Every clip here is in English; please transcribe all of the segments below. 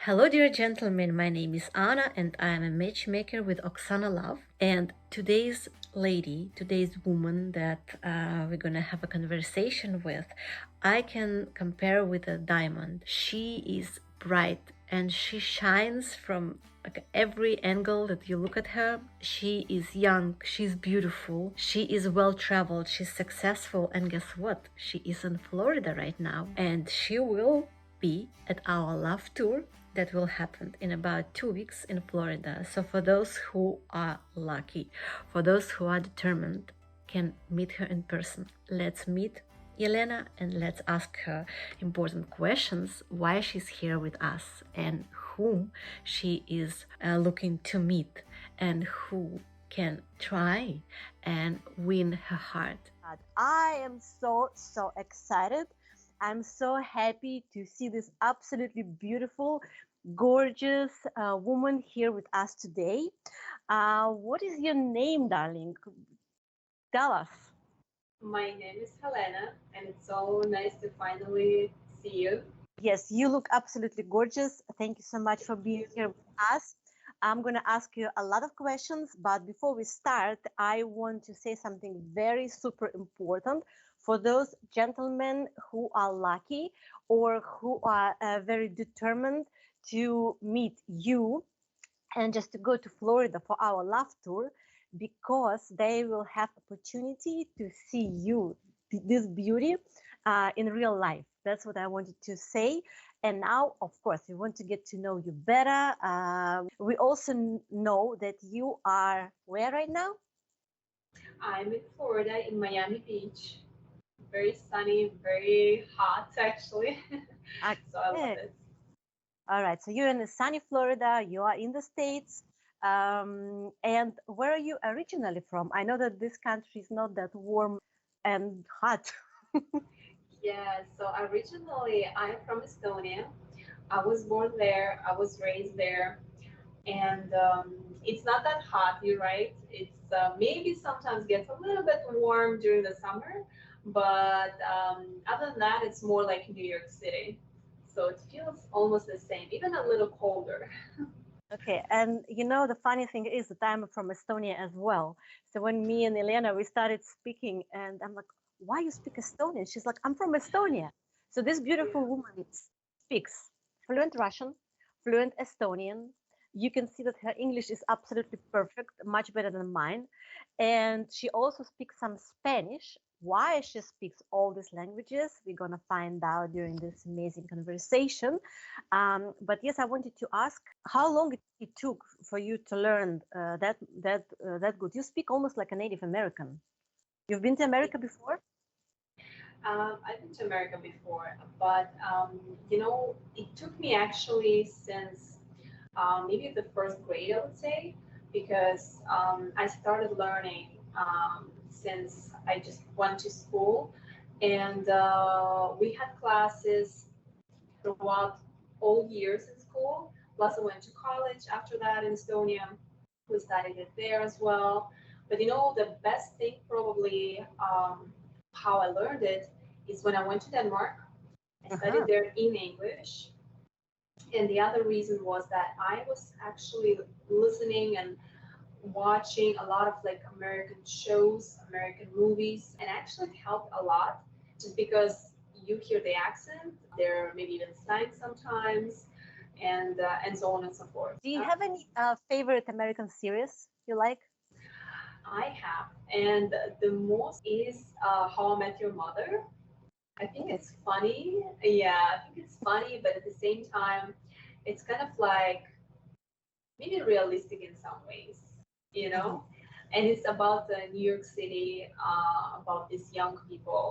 Hello, dear gentlemen. My name is Anna, and I am a matchmaker with Oksana Love. And today's woman that we're gonna have a conversation with, I can compare with a diamond. She is bright and she shines from like every angle that you look at her. She is young, she's beautiful, she is well traveled, she's successful, and guess what? She is in Florida right now, and she will be at our love tour that will happen in about 2 weeks in Florida. So for those who are lucky, for those who are determined, can meet her in person. Let's meet Jelena and let's ask her important questions, why she's here with us and whom she is looking to meet and who can try and win her heart. I am so excited. I'm so happy to see this absolutely beautiful, gorgeous woman here with us today. What is your name, darling? Tell us. My name is Helena, and it's so nice to finally see you. Yes, you look absolutely gorgeous. Thank you so much for being here with us. I'm going to ask you a lot of questions, but before we start, I want to say something very super important for those gentlemen who are lucky or who are very determined to meet you and just to go to Florida for our love tour, because they will have opportunity to see you, this beauty, in real life. That's what I wanted to say. And now, of course, we want to get to know you better. We also know that you are where right now? I'm in Florida, in Miami Beach. Very sunny, very hot, actually. So I love Okay. it. All right. So you're in the sunny Florida. You are in the States. And where are you originally from? I know that this country is not that warm and hot. Yeah, so originally I'm from Estonia. I was born there, I was raised there, and it's not that hot, you're right. It's maybe sometimes gets a little bit warm during the summer, but other than that, it's more like New York City. So it feels almost the same, even a little colder. Okay, and you know the funny thing is that I'm from Estonia as well. So when me and Elena we started speaking, and I'm like, "Why you speak Estonian?" She's like, "I'm from Estonia." So this beautiful woman speaks fluent Russian, fluent Estonian. You can see that her English is absolutely perfect, much better than mine, and she also speaks some Spanish. Why she speaks all these languages, we're gonna find out during this amazing conversation. But yes, I wanted to ask how long it took for you to learn that good. You speak almost like a Native American. You've been to America before? I've been to America before, but it took me actually since maybe the first grade, I would say, because I started learning since I just went to school, and we had classes throughout all years in school. Plus, I went to college after that in Estonia. We studied it there as well. But the best thing probably how I learned it is when I went to Denmark. I studied Uh-huh. there in English. And the other reason was that I was actually listening and watching a lot of like American shows, American movies, and actually it helped a lot just because you hear the accent, there maybe even slang sometimes, and so on and so forth. Do you have any favorite American series you like? I have, and the most is How I Met Your Mother. I think Oh. it's funny. Yeah, I think it's funny, but at the same time, it's kind of like maybe realistic in some ways, you Mhm. know? And it's about New York City, about these young people.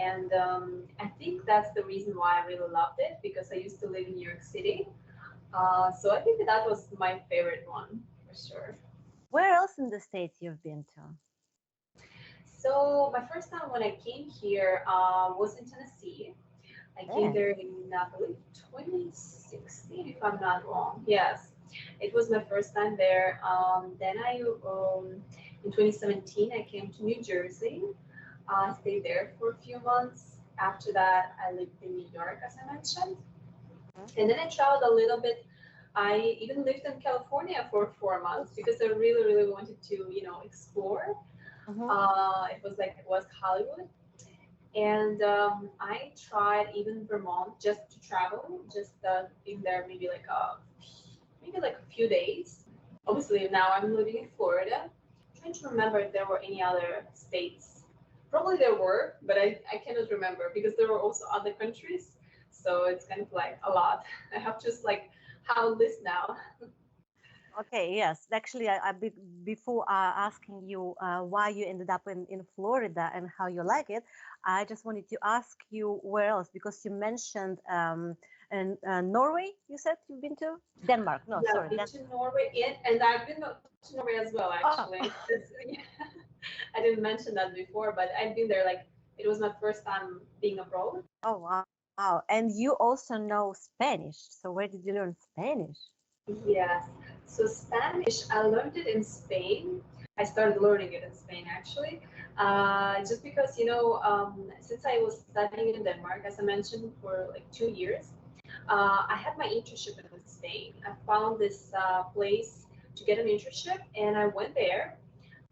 And I think that's the reason why I really loved it because I used to live in New York City. So I think that was my favorite one for sure. Where else in the States you've been to? So my first time when I came here was in Tennessee. I came Yeah. there in, I believe, 2016, if I'm not wrong. Yes, it was my first time there. Then in 2017, I came to New Jersey. I stayed there for a few months. After that, I lived in New York, as I mentioned. And then I traveled a little bit. I even lived in California for 4 months because I really, really wanted to, explore. Mm-hmm. It was like West Hollywood. And I tried even Vermont just to travel, just in there maybe like a few days. Obviously, now I'm living in Florida. I'm trying to remember if there were any other states. Probably there were, but I cannot remember because there were also other countries. So it's kind of like a lot. I have just like how list now. Okay, yes. Actually, before asking you why you ended up in Florida and how you like it, I just wanted to ask you where else, because you mentioned in Norway, you said you've been to? Denmark. No, Yeah, sorry. I've been to Norway, and I've been to Norway as well, Oh, actually. I didn't mention that before, but I've been there like it was my first time being abroad. oh, wow. Wow. And you also know Spanish. So where did you learn Spanish? Yes. So Spanish, I learned it in Spain. I started learning it in Spain actually, just because since I was studying in Denmark, as I mentioned, for like 2 years, I had my internship in Spain. I found this place to get an internship, and I went there.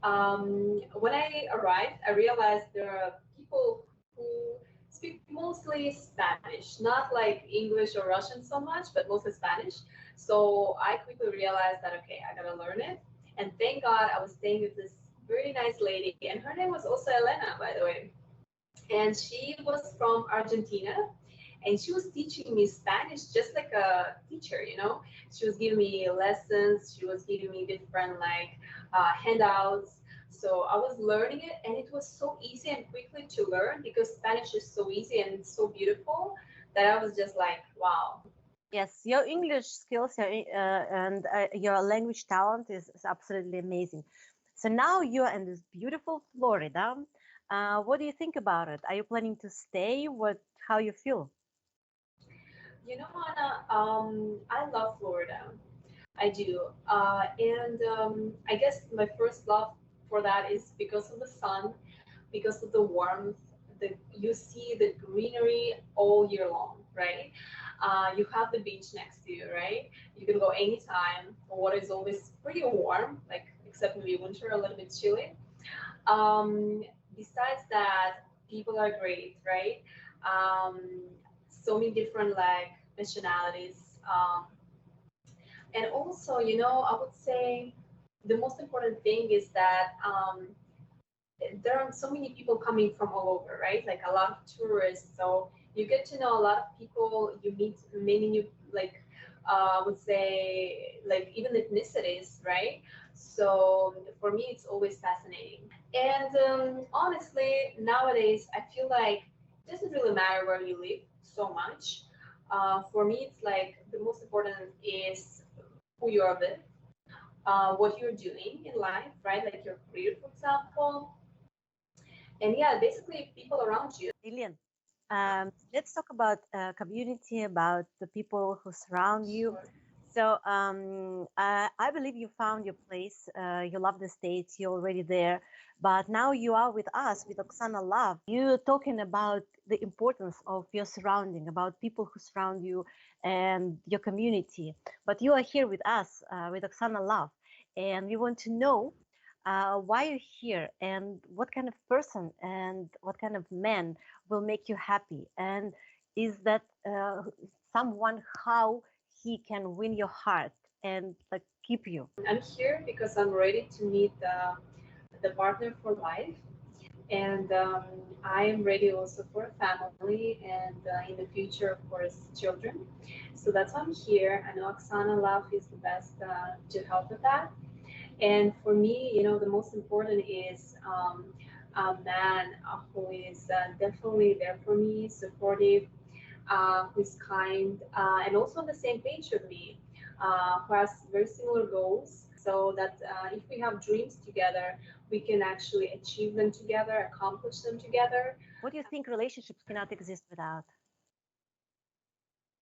When I arrived, I realized there are people who speak mostly Spanish, not like English or Russian so much, but mostly Spanish. So I quickly realized that, okay, I gotta learn it. And thank God I was staying with this very nice lady, and her name was also Elena, by the way. And she was from Argentina, and she was teaching me Spanish just like a teacher, She was giving me lessons, she was giving me different like handouts. So I was learning it, and it was so easy and quickly to learn because Spanish is so easy and it's so beautiful that I was just like, wow. Yes, your English skills and your language talent is absolutely amazing. So now you're in this beautiful Florida. What do you think about it? Are you planning to stay? How you feel? Anna, I love Florida. I do. And I guess my first love for that is because of the sun, because of the warmth. You see the greenery all year long, right? You have the beach next to you, right? You can go anytime. The water is always pretty warm, like except maybe winter, a little bit chilly. Besides that, people are great, right? Um, so many different like nationalities. And also, I would say the most important thing is that there are so many people coming from all over, right? Like a lot of tourists. So you get to know a lot of people. You meet many new, like, I would say, like even ethnicities, right? So for me, it's always fascinating. And honestly, nowadays, I feel like it doesn't really matter where you live so much. For me, it's like the most important is who you are with, what you're doing in life, right? Like your career, for example. And yeah, basically people around you. Brilliant. Let's talk about community, about the people who surround you. Sure. So I believe you found your place. You love the States. You're already there. But now you are with us, with Oksana Love. You're talking about the importance of your surrounding, about people who surround you and your community. But you are here with us, with Oksana Love. And we want to know why you're here and what kind of person and what kind of man will make you happy, and is that someone, how he can win your heart and like keep you. I'm here because I'm ready to meet the partner for life. And I am ready also for a family and in the future, of course, children. So that's why I'm here. I know Oksana Love is the best to help with that. And for me, the most important is a man who is definitely there for me, supportive, who's kind, and also on the same page with me, who has very similar goals. So that if we have dreams together, we can actually achieve them together, accomplish them together. What do you think relationships cannot exist without?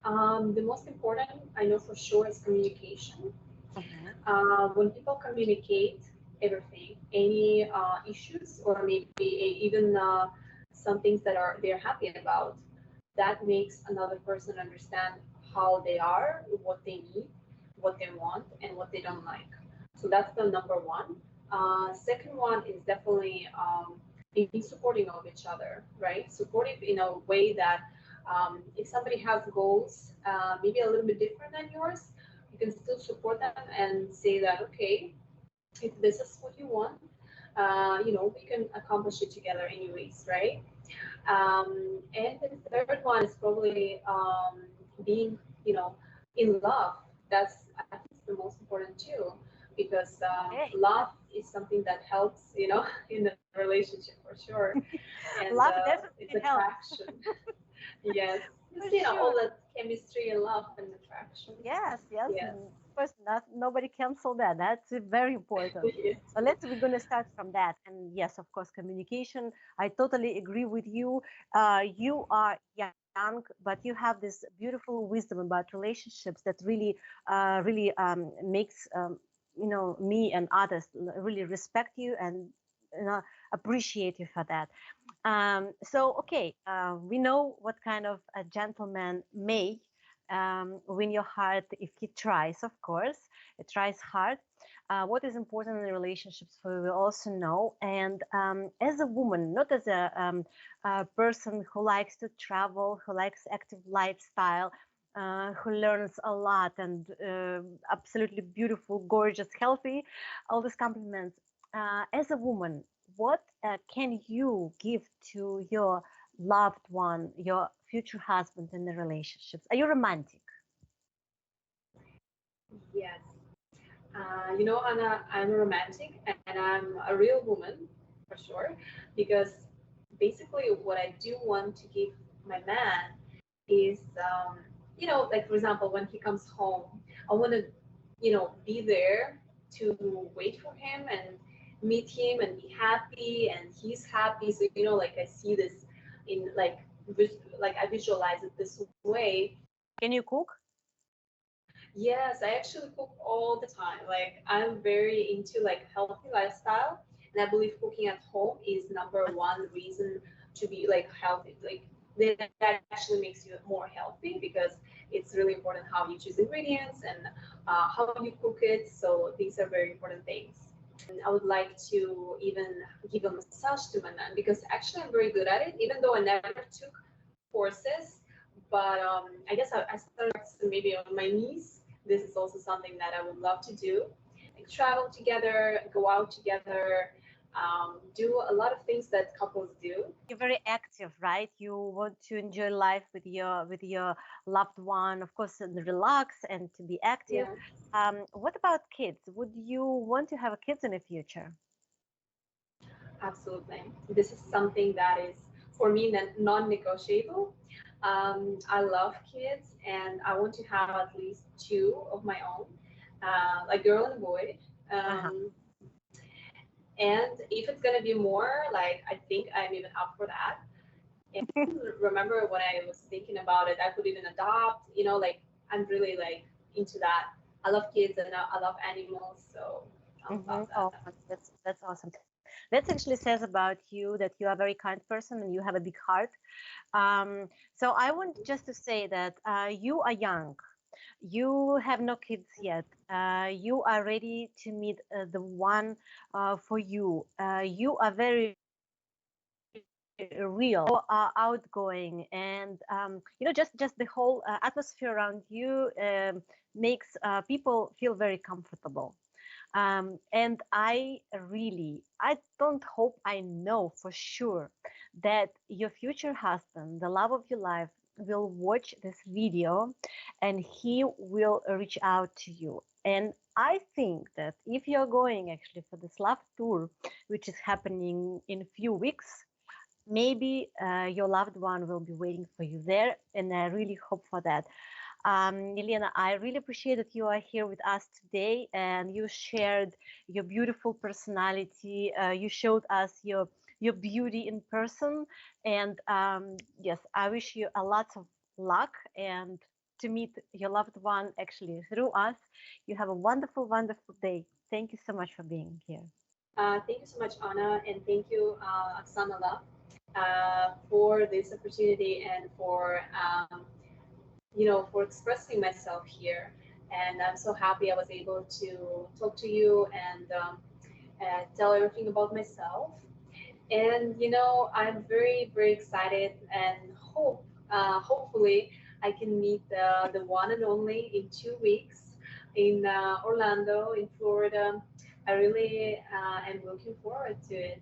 The most important, I know for sure, is communication. Mhm. When people communicate everything, any issues, or maybe even some things that they're happy about, that makes another person understand how they are, what they need, what they want, and what they don't like. So that's the number one. Second one is definitely being supporting of each other, right? Supportive in a way that if somebody has goals, maybe a little bit different than yours, you can still support them and say that, okay, if this is what you want, we can accomplish it together anyways, right? And the third one is probably being, in love. That's, I think, it's the most important too, because Okay, love is something that helps, in the relationship for sure, and love it's definitely helps attraction. Yes, for it's, all sure. that chemistry and love and attraction. Yes, yes. Yes. Of course, not nobody cancel that. That's very important. Yes. So we're gonna start from that. And yes, of course, communication. I totally agree with you. You are young, but you have this beautiful wisdom about relationships that really makes me and others really respect you and appreciate you for that. So, okay, we know what kind of a gentleman may win your heart if he tries, of course. It tries hard. What is important in relationships for you, we also know. And as a woman, not as a person who likes to travel, who likes active lifestyle, who learns a lot and absolutely beautiful, gorgeous, healthy, all these compliments. As a woman, what can you give to your loved one, your future husband in the relationships? Are you romantic? Yes. Anna, I'm romantic and I'm a real woman for sure, because basically what I do want to give my man is, like for example, when he comes home, I want to, be there to wait for him and meet him and be happy and he's happy. So, like I see this in like I visualize it this way. Can you cook? Yes, I actually cook all the time. Like I'm very into like healthy lifestyle, and I believe cooking at home is number one reason to be like healthy. Like that actually makes you more healthy because it's really important how you choose ingredients and how you cook it. So these are very important things. I would like to even give a massage to my man because actually I'm very good at it, even though I never took courses. But I guess I started maybe on my knees. This is also something that I would love to do. Like travel together, go out together, do a lot of things that couples do. You're very active, right? You want to enjoy life with your loved one, of course, and relax and to be active. Yeah, What about kids? Would you want to have a kids in the future? absolutely. This is something that is for me non-negotiable. I love kids, and I want to have at least two of my own, a girl and a boy. Uh-huh. Um, and if it's gonna be more, like I think I'm even up for that. And remember when I was thinking about it, I could even adopt. Like I'm really like into that. I love kids and I love animals, so I would love Oh, that. that's awesome. That actually says about you that you are a very kind person and you have a big heart. So I want just to say that you are young. You have no kids yet. You are ready to meet the one for you. You are very real, outgoing, and just the whole atmosphere around you makes people feel very comfortable. And I don't hope, I know for sure that your future husband, the love of your life, will watch this video and he will reach out to you. And I think that if you're going actually for this love tour, which is happening in a few weeks, maybe your loved one will be waiting for you there. And I really hope for that. Jelena, I really appreciate that you are here with us today and you shared your beautiful personality. You showed us your beauty in person. And yes, I wish you a lot of luck and to meet your loved one actually through us. You have a wonderful, wonderful day. Thank you so much for being here. Thank you so much, Anna, and thank you, Oksana, for this opportunity and for for expressing myself here. And I'm so happy I was able to talk to you and tell everything about myself. And I'm very, very excited and hopefully, I can meet the one and only in 2 weeks in Orlando, in Florida. I really am looking forward to it.